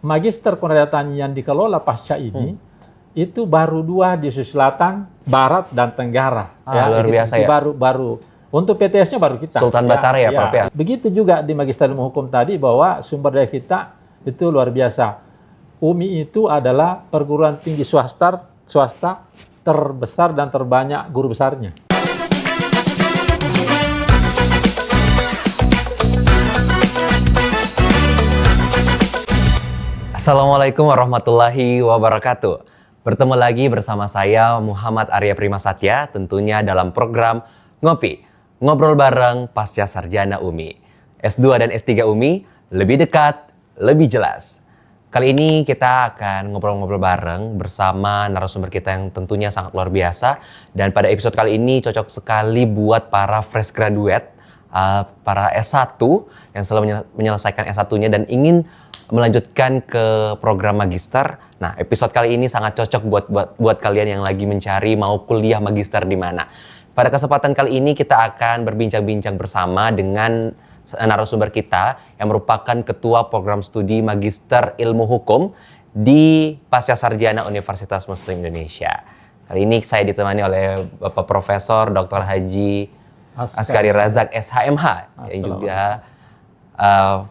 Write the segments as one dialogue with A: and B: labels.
A: magister konodiatan yang dikelola pasca ini itu baru 2 di Sulawesi Selatan, Barat dan Tenggara.
B: Luar biasa ya.
A: Baru untuk PTS-nya baru kita.
B: Sultan Batara ya, Prof ya.
A: Begitu juga di Magister Ilmu Hukum tadi bahwa sumber daya kita itu luar biasa. UMI itu adalah perguruan tinggi swasta terbesar dan terbanyak guru besarnya.
B: Assalamualaikum warahmatullahi wabarakatuh. Bertemu lagi bersama saya Muhammad Arya Primasatya, tentunya dalam program Ngobrol Bareng Pasca Sarjana UMI. S2 dan S3 UMI, lebih dekat, lebih jelas. Kali ini kita akan ngobrol-ngobrol bareng bersama narasumber kita yang tentunya sangat luar biasa. Dan pada episode kali ini cocok sekali buat para fresh graduate, para S1 yang selalu menyelesaikan S1-nya dan ingin melanjutkan ke program magister. Nah, episode kali ini sangat cocok buat kalian yang lagi mencari mau kuliah magister di mana. Pada kesempatan kali ini kita akan berbincang-bincang bersama dengan narasumber kita yang merupakan Ketua Program Studi Magister Ilmu Hukum di Pasca Sarjana Universitas Muslim Indonesia. Kali ini saya ditemani oleh Bapak Profesor Dr. Haji Askari Razak SHMH yang juga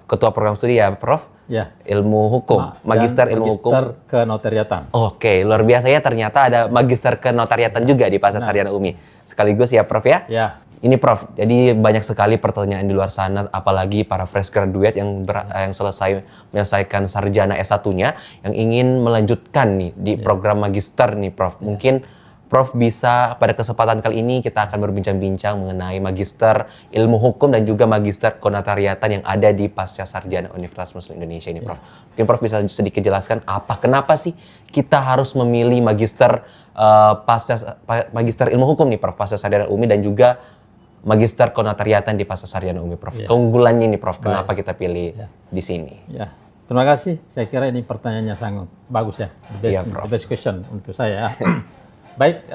B: Ketua Program Studi ya, Prof?
A: Ya.
B: Ilmu Hukum, Magister Ilmu Hukum.
A: Magister Kenotariatan.
B: Oke, luar biasa ya, ternyata ada Magister Kenotariatan juga di Pasca Sarjana UMI. Sekaligus ya, Prof ya?
A: Ya.
B: Ini Prof, jadi banyak sekali pertanyaan di luar sana, apalagi para fresh graduate yang selesai menyelesaikan sarjana S1-nya, yang ingin melanjutkan nih di program magister nih, Prof. Mungkin Prof bisa pada kesempatan kali ini kita akan berbincang-bincang mengenai Magister Ilmu Hukum dan juga Magister Kenotariatan yang ada di Pasca Sarjana Universitas Muslim Indonesia ini, Prof. Mungkin Prof bisa sedikit jelaskan kenapa sih kita harus memilih Magister Magister Ilmu Hukum nih, Prof, Pasca Sarjana UMI dan juga Magister Kenotariatan di Pasca Sarjana UMI, Prof. Keunggulannya nih, Prof, kenapa kita pilih di sini?
A: Ya. Terima kasih. Saya kira ini pertanyaannya sangat bagus ya. The best question untuk saya. Baik,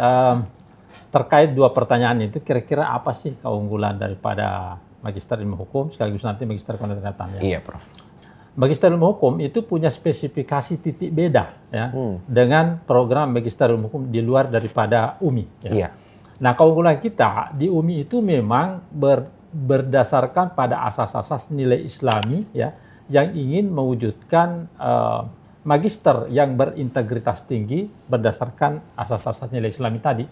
A: terkait 2 pertanyaan itu, kira-kira apa sih keunggulan daripada Magister Ilmu Hukum sekaligus nanti Magister Kenotariatan ya?
B: Iya, Prof.
A: Magister Ilmu Hukum itu punya spesifikasi titik beda ya dengan program Magister Ilmu Hukum di luar daripada UMI. Ya.
B: Iya.
A: Nah, keunggulan kita di UMI itu memang berdasarkan pada asas-asas nilai Islami ya, yang ingin mewujudkan magister yang berintegritas tinggi berdasarkan asas-asas nilai Islami tadi.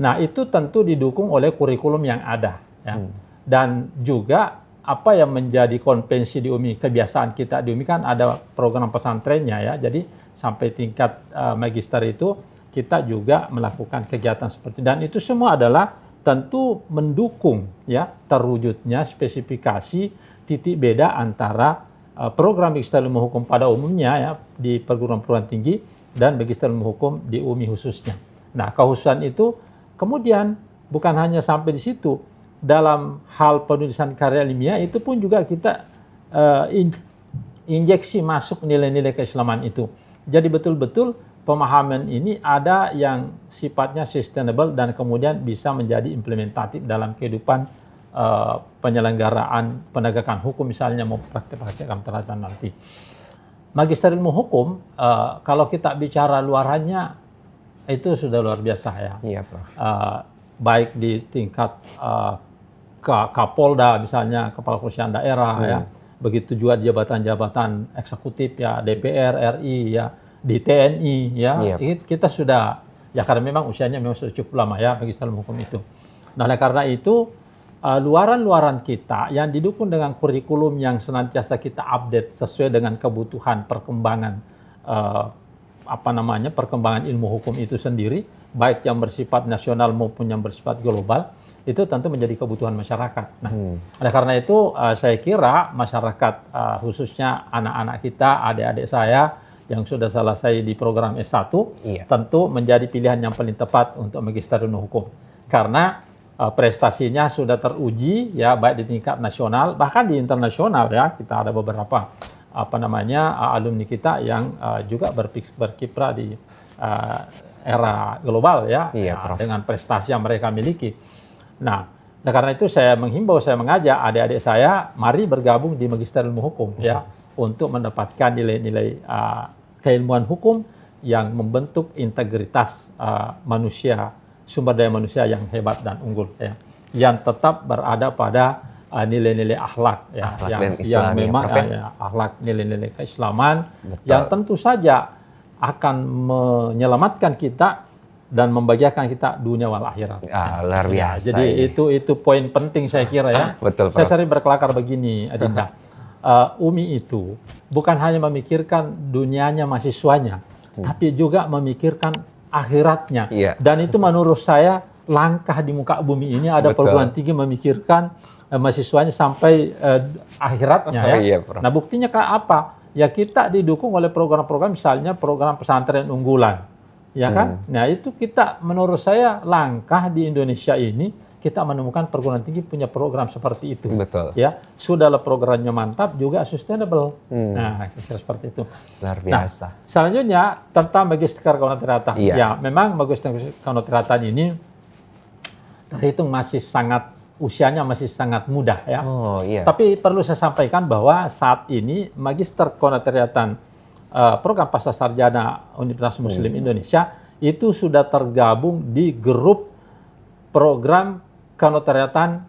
A: Nah, itu tentu didukung oleh kurikulum yang ada ya. Dan juga apa yang menjadi konvensi di UMI, kebiasaan kita di UMI kan ada program pesantrennya ya. Jadi sampai tingkat magister itu kita juga melakukan kegiatan seperti itu. Dan itu semua adalah tentu mendukung ya terwujudnya spesifikasi titik beda antara program Magister Ilmu Hukum pada umumnya ya di perguruan-perguruan tinggi dan Magister Ilmu Hukum di UMI khususnya. Nah, kekhususan itu kemudian bukan hanya sampai di situ. Dalam hal penulisan karya ilmiah itu pun juga kita injeksi masuk nilai-nilai keislaman itu. Jadi betul-betul pemahaman ini ada yang sifatnya sustainable dan kemudian bisa menjadi implementatif dalam kehidupan penyelenggaraan penegakan hukum misalnya mau praktek-praktek kementerian nanti. Magister Ilmu Hukum kalau kita bicara luarannya itu sudah luar biasa ya.
B: Iya, Prof.
A: Baik di tingkat Kapolda misalnya, Kepala Kepolisian Daerah ya. Begitu juga jabatan-jabatan eksekutif ya, DPR RI ya, di TNI ya. Kita sudah ya karena memang usianya memang sudah cukup lama ya Magister Ilmu Hukum itu. Nah, oleh karena itu luaran-luaran kita yang didukung dengan kurikulum yang senantiasa kita update sesuai dengan kebutuhan perkembangan perkembangan ilmu hukum itu sendiri, baik yang bersifat nasional maupun yang bersifat global, itu tentu menjadi kebutuhan masyarakat. Nah, oleh karena itu saya kira masyarakat khususnya anak-anak kita, adik-adik saya yang sudah selesai di program S1 tentu menjadi pilihan yang paling tepat untuk Magister Ilmu Hukum karena prestasinya sudah teruji ya baik di tingkat nasional bahkan di internasional ya. Kita ada beberapa alumni kita yang juga berkiprah di era global ya, dengan prestasi yang mereka miliki. Nah, karena itu saya menghimbau, saya mengajak adik-adik saya mari bergabung di Magister Ilmu Hukum ya. untuk mendapatkan nilai-nilai keilmuan hukum yang membentuk integritas manusia, sumber daya manusia yang hebat dan unggul, ya, yang tetap berada pada nilai-nilai akhlak, ya, yang memang akhlak, nilai-nilai keislaman. Betul. Yang tentu saja akan menyelamatkan kita dan membahagiakan kita dunia wal akhirat.
B: Luar biasa.
A: Ya, jadi itu poin penting saya kira, ya.
B: Betul,
A: saya sering berkelakar begini, Adinda. Umi itu bukan hanya memikirkan dunianya mahasiswanya, tapi juga memikirkan akhiratnya. Dan itu menurut saya langkah di muka bumi ini ada perguruan tinggi memikirkan mahasiswanya sampai akhiratnya, ya. Nah, buktinya apa? Ya, kita didukung oleh program-program, misalnya program pesantren unggulan, ya kan? Nah, itu kita, menurut saya, langkah di Indonesia ini kita menemukan perguruan tinggi punya program seperti itu.
B: Betul.
A: Ya, sudahlah programnya mantap, juga sustainable. Nah, kira-kira seperti itu.
B: Luar biasa.
A: Nah, selanjutnya tentang magister kaunateratan. Ya, memang magister kaunateratan ini terhitung masih sangat, usianya masih sangat muda, ya. Tapi perlu saya sampaikan bahwa saat ini magister kaunateratan program pasca sarjana Universitas Muslim Indonesia itu sudah tergabung di grup program kaunateratan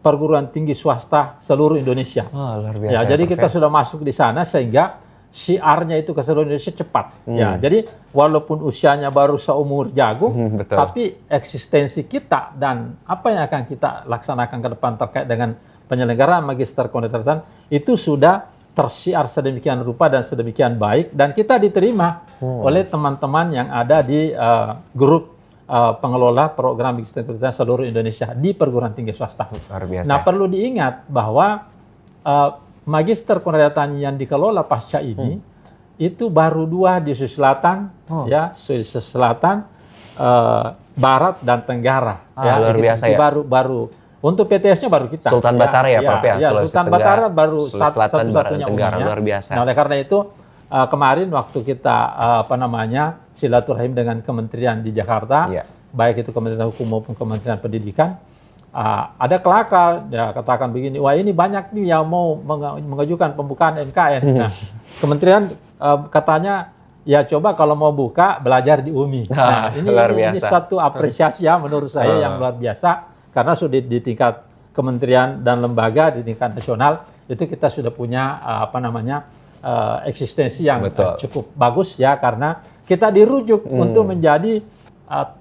A: perguruan tinggi swasta seluruh Indonesia.
B: Luar biasa.
A: Ya, jadi kita sudah masuk di sana sehingga syiarnya itu ke seluruh Indonesia cepat. Ya, jadi walaupun usianya baru seumur jagung, tapi eksistensi kita dan apa yang akan kita laksanakan ke depan terkait dengan penyelenggaraan magister kaunateratan itu sudah tersiar sedemikian rupa dan sedemikian baik, dan kita diterima oleh teman-teman yang ada di grup pengelola program magister kaunateratan seluruh Indonesia di perguruan tinggi swasta.
B: Luar biasa.
A: Nah, perlu diingat bahwa magister kaunateratan yang dikelola pasca ini itu baru 2 di Sulawesi Selatan, ya, Sulawesi Selatan, Barat dan Tenggara. Ya,
B: luar biasa, ya.
A: Baru untuk PTS-nya baru kita.
B: Sultan Batara, ya, Prof, ya.
A: Sultan Batara baru
B: satu-satunya
A: Tenggara.
B: Luar biasa.
A: Nah, oleh karena itu kemarin waktu kita silaturahim dengan kementerian di Jakarta, baik itu Kementerian Hukum maupun Kementerian Pendidikan, ada kelakar, ya, katakan begini, wah ini banyak nih yang mau mengajukan pembukaan MKN. Nah, kementerian katanya, ya coba kalau mau buka belajar di UMI. Nah, ini satu apresiasi, ya, menurut saya yang luar biasa, karena sudah di tingkat kementerian dan lembaga, di tingkat nasional, itu kita sudah punya eksistensi yang cukup bagus, ya, karena kita dirujuk untuk menjadi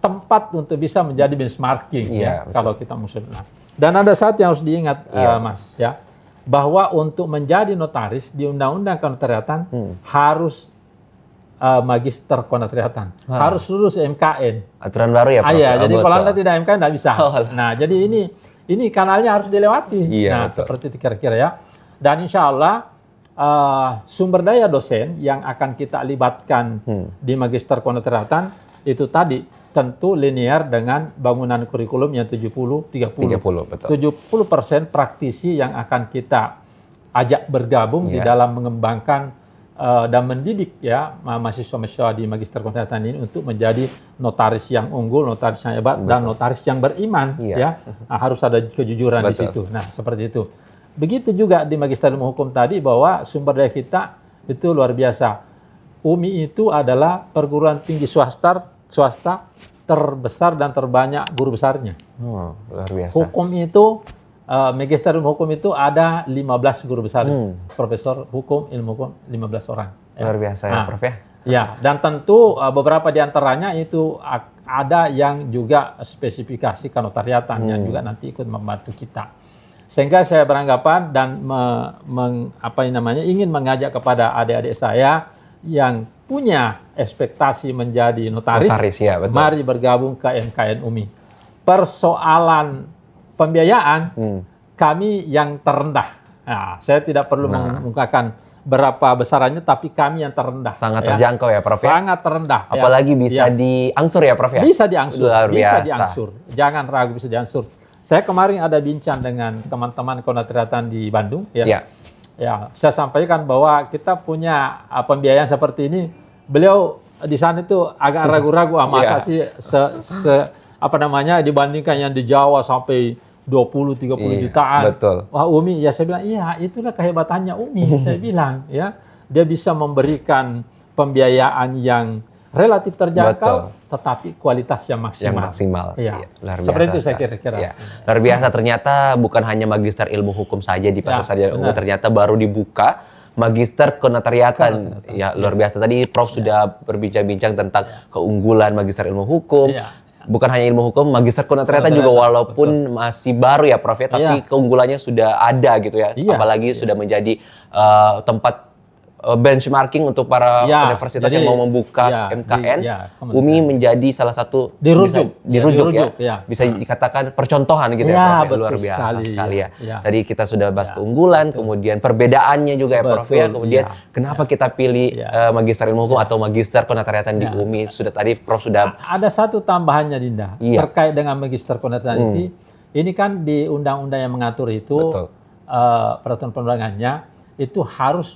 A: tempat untuk bisa menjadi benchmarking, ya, kalau kita musuh. Nah, dan ada satu yang harus diingat, Mas, ya, bahwa untuk menjadi notaris di Undang-Undang Kaunateratan harus magister kaunateratan, harus lulus MKN.
B: Aturan baru, ya, Prof?
A: Jadi kalau Anda tidak MKN tidak bisa. Nah, jadi ini kanalnya harus dilewati. Nah, seperti itu kira-kira, ya. Dan insya Allah sumber daya dosen yang akan kita libatkan di magister kaunateratan itu tadi tentu linear dengan bangunan kurikulum yang 70-30. 70% praktisi yang akan kita ajak bergabung di dalam mengembangkan dan mendidik, ya, mahasiswa-mahasiswa di magister kaunateratan ini untuk menjadi notaris yang unggul, notaris yang hebat, dan notaris yang beriman, ya. Nah, harus ada kejujuran di situ. Nah, seperti itu. Begitu juga di magister ilmu hukum tadi, bahwa sumber daya kita itu luar biasa. UMI itu adalah perguruan tinggi swasta terbesar dan terbanyak guru besarnya.
B: Luar biasa.
A: Hukum itu, magister ilmu hukum itu ada 15 guru besar. Profesor hukum, ilmu hukum, 15 orang. Ya.
B: Luar biasa, ya, Prof, ya.
A: Ya, dan tentu beberapa di antaranya itu ada yang juga spesifikasi kanotariatan yang juga nanti ikut membantu kita. Sehingga saya beranggapan dan ingin mengajak kepada adik-adik saya yang punya ekspektasi menjadi notaris,
B: ya, betul.
A: Mari bergabung ke MKN UMI. Persoalan pembiayaan kami yang terendah. Nah, saya tidak perlu mengungkapkan berapa besarannya, tapi kami yang terendah.
B: Sangat terjangkau, ya, Prof, ya?
A: Sangat terendah.
B: Apalagi bisa diangsur, ya, Prof, ya?
A: Bisa diangsur.
B: Luar biasa.
A: Bisa diangsur. Jangan ragu, bisa diangsur. Saya kemarin ada bincang dengan teman-teman kaunateratan di Bandung, ya. Ya, saya sampaikan bahwa kita punya pembiayaan seperti ini. Beliau di sana itu agak ragu-ragu, masa sih dibandingkan yang di Jawa sampai 20-30
B: Iya,
A: jutaan.
B: betul.
A: Wah, Umi, ya saya bilang, iya itulah kehebatannya Umi, saya bilang ya. Dia bisa memberikan pembiayaan yang relatif terjangkau,
B: Betul.
A: tetapi kualitas yang maksimal.
B: Yang maksimal.
A: Iya.
B: Iya, luar biasa.
A: Seperti itu saya
B: sekali.
A: kira-kira.
B: Iya. Luar biasa, ternyata bukan hanya magister ilmu hukum saja di Pasca Sarjana UMI,
A: benar.
B: ternyata baru dibuka magister konotariatan. Ya, luar biasa. Tadi Prof sudah berbincang-bincang tentang keunggulan magister ilmu hukum.
A: Iya.
B: Bukan hanya ilmu hukum, magister konotariatan juga walaupun masih baru ya Prof ya, tapi keunggulannya sudah ada gitu ya.
A: Iya.
B: Apalagi sudah menjadi tempat benchmarking untuk para universitas
A: jadi,
B: yang mau membuka MKN. UMI menjadi salah satu dirujuk ya. Bisa dikatakan percontohan gitu ya Prof. Ya. Luar biasa sekali ya. Tadi kita sudah bahas keunggulan, kemudian perbedaannya juga ya Prof ya. Kemudian kenapa kita pilih magister ilmu hukum atau magister konotariatan di UMI. Sudah tadi Prof sudah
A: ada satu tambahannya Dinda terkait dengan magister konotariatan ini kan di undang-undang yang mengatur itu peraturan perundangannya itu harus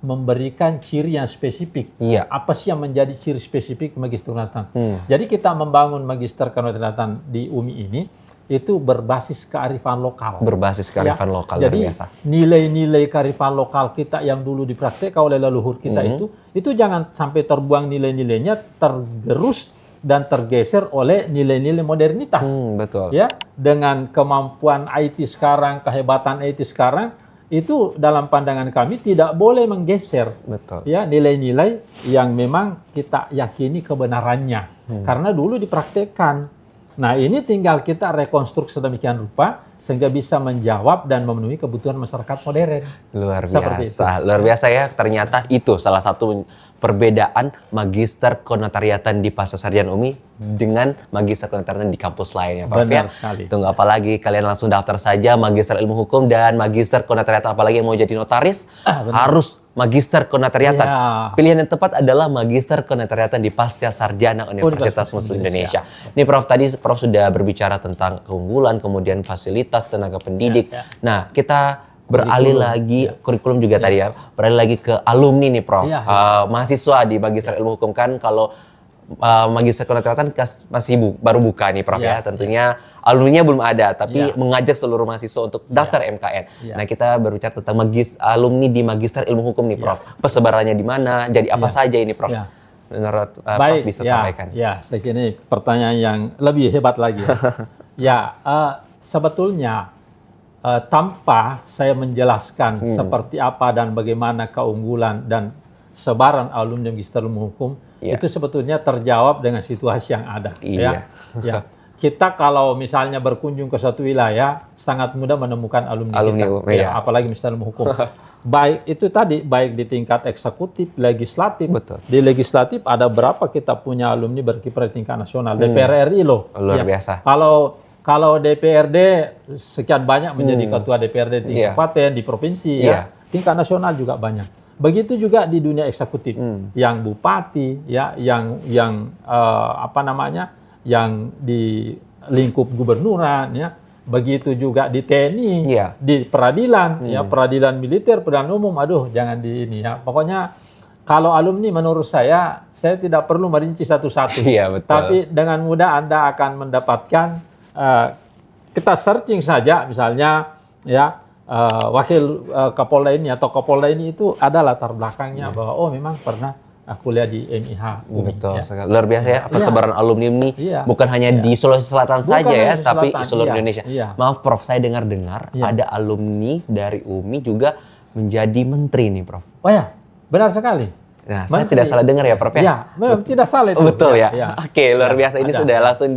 A: memberikan ciri yang spesifik. Apa sih yang menjadi ciri spesifik magister konotariatan? Jadi kita membangun magister konotariatan di UMI ini itu berbasis kearifan lokal.
B: Berbasis kearifan lokal, luar biasa.
A: Jadi nilai-nilai kearifan lokal kita yang dulu dipraktekkan oleh leluhur kita itu jangan sampai terbuang nilai-nilainya, tergerus dan tergeser oleh nilai-nilai modernitas.
B: Betul.
A: Ya, dengan kemampuan IT sekarang, kehebatan IT sekarang, itu dalam pandangan kami tidak boleh menggeser ya nilai-nilai yang memang kita yakini kebenarannya karena dulu dipraktekkan. Nah, ini tinggal kita rekonstruksi sedemikian rupa sehingga bisa menjawab dan memenuhi kebutuhan masyarakat modern.
B: Luar biasa. Luar biasa ya, ternyata itu salah satu perbedaan magister konotariatan di Pasca Sarjana UMI dengan magister konotariatan di kampus lainnya.
A: Benar sekali.
B: Tunggu apa lagi, kalian langsung daftar saja magister ilmu hukum dan magister konotariatan, apalagi yang mau jadi notaris harus magister konotariatan. Pilihan yang tepat adalah magister konotariatan di Pasca Sarjana Universitas Muslim Indonesia. Ini Prof, tadi Prof sudah berbicara tentang keunggulan, kemudian fasilitas, tenaga pendidik. Nah, kita beralih lagi kurikulum juga tadi ya, beralih lagi ke alumni nih Prof. Mahasiswa di magister ilmu hukum kan kalau magister konotariatan masih baru buka nih Prof ya. Tentunya alumninya belum ada, tapi mengajak seluruh mahasiswa untuk daftar MKN. Nah, kita berbicara tentang alumni di magister ilmu hukum nih Prof. Persebarannya di mana? Jadi apa saja ini Prof? Menurut Prof bisa sampaikan.
A: Ya, saya kira ini pertanyaan yang lebih hebat lagi. Sebetulnya tanpa saya menjelaskan seperti apa dan bagaimana keunggulan dan sebaran alumni magister ilmu hukum, itu sebetulnya terjawab dengan situasi yang ada. Kita kalau misalnya berkunjung ke suatu wilayah, sangat mudah menemukan alumni kita, apalagi magister ilmu hukum. Baik itu tadi, baik di tingkat eksekutif, legislatif. Di legislatif ada berapa kita punya alumni berkiprah di tingkat nasional, DPR RI loh.
B: Luar biasa.
A: Kalau DPRD sekian banyak menjadi ketua DPRD di kabupaten, di provinsi, tingkat nasional juga banyak. Begitu juga di dunia eksekutif, yang bupati, yang yang di lingkup gubernuran, begitu juga di TNI, di peradilan, peradilan militer, peradilan umum. Aduh, jangan di ini ya. Pokoknya kalau alumni menurut saya tidak perlu merinci satu-satu. Tapi dengan mudah Anda akan mendapatkan. Kita searching saja misalnya wakil Kapolda ini atau Kapolda ini itu ada latar belakangnya bahwa memang pernah kuliah di MIH.
B: Betul sekali. Luar biasa ya, persebaran alumni ini bukan hanya di Sulawesi Selatan saja ya, tapi seluruh Indonesia. Maaf Prof, saya dengar-dengar ada alumni dari UMI juga menjadi menteri nih Prof.
A: Oh ya, benar sekali.
B: Nah, saya tidak salah dengar ya Prof ya?
A: Tidak salah itu.
B: Betul ya? Oke, luar biasa. Ini sudah langsung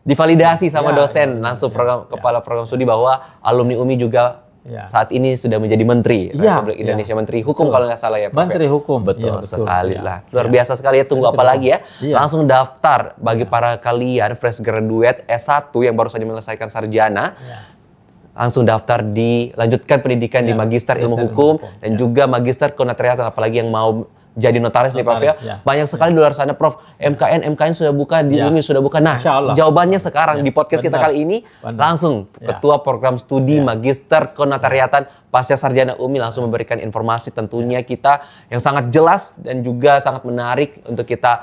B: divalidasi sama dosen langsung kepala program studi bahwa alumni UMI juga saat ini sudah menjadi menteri Republik Indonesia, menteri hukum kalau nggak salah ya Prof.
A: Menteri hukum.
B: Betul sekali lah. Luar biasa sekali ya, tunggu apa lagi ya? Langsung daftar bagi para kalian fresh graduate S1 yang baru saja menyelesaikan sarjana. Langsung daftar lanjutkan pendidikan di magister ilmu hukum dan juga magister konotariatan, apalagi yang mau jadi notaris nih Prof ya.
A: Notaris, ya.
B: Banyak sekali di luar sana Prof, MKN sudah buka, di
A: Ya.
B: UMI sudah buka. Nah,
A: Insya Allah.
B: jawabannya sekarang
A: Ya,
B: di podcast kita
A: benar.
B: kali ini
A: Benar.
B: langsung
A: Ya.
B: Ketua Program Studi
A: Ya.
B: Magister Kenotariatan Pasca Sarjana UMI langsung memberikan informasi tentunya kita yang sangat jelas dan juga sangat menarik untuk kita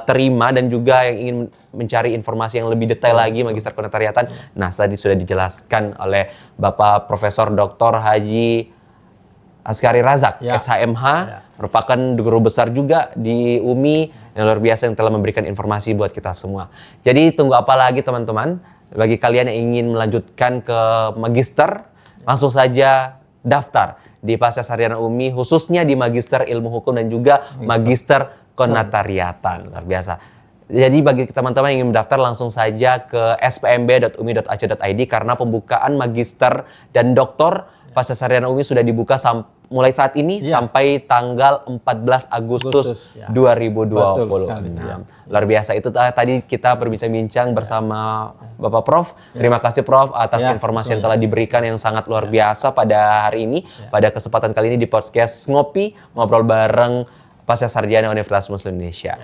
B: terima, dan juga yang ingin mencari informasi yang lebih detail lagi Magister Kenotariatan. Nah, tadi sudah dijelaskan oleh Bapak Profesor Dr. Haji Askari Razak,
A: Ya.
B: SHMH,
A: Ya.
B: merupakan guru besar juga di UMI yang luar biasa yang telah memberikan informasi buat kita semua. Jadi tunggu apa lagi teman-teman? Bagi kalian yang ingin melanjutkan ke magister, langsung saja daftar di Pasca Sarjana UMI, khususnya di Magister Ilmu Hukum dan juga Magister Kenotariatan. Luar biasa. Jadi bagi teman-teman yang ingin mendaftar, langsung saja ke spmb.umi.ac.id karena pembukaan magister dan doktor Pasca Sarjana UMI sudah dibuka mulai saat ini sampai tanggal 14 Agustus
A: ya.
B: 2026.
A: Betul sekali, ya.
B: Luar biasa. Itu tadi kita berbincang-bincang bersama Bapak Prof. Terima kasih Prof atas
A: Ya,
B: informasi yang telah diberikan yang sangat luar biasa pada hari ini. Pada kesempatan kali ini di podcast Ngopi, ngobrol bareng Pasca Sarjana Universitas Muslim Indonesia.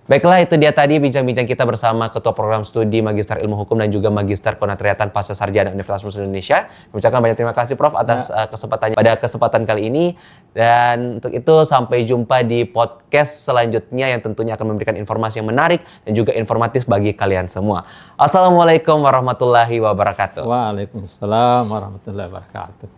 B: Baiklah, itu dia tadi bincang-bincang kita bersama Ketua Program Studi Magister Ilmu Hukum dan juga Magister Kenotariatan Pasca Sarjana Universitas Muslim Indonesia. Mengucapkan banyak terima kasih Prof atas kesempatannya pada kesempatan kali ini. Dan untuk itu sampai jumpa di podcast selanjutnya yang tentunya akan memberikan informasi yang menarik dan juga informatif bagi kalian semua. Assalamualaikum warahmatullahi wabarakatuh.
A: Waalaikumsalam warahmatullahi wabarakatuh.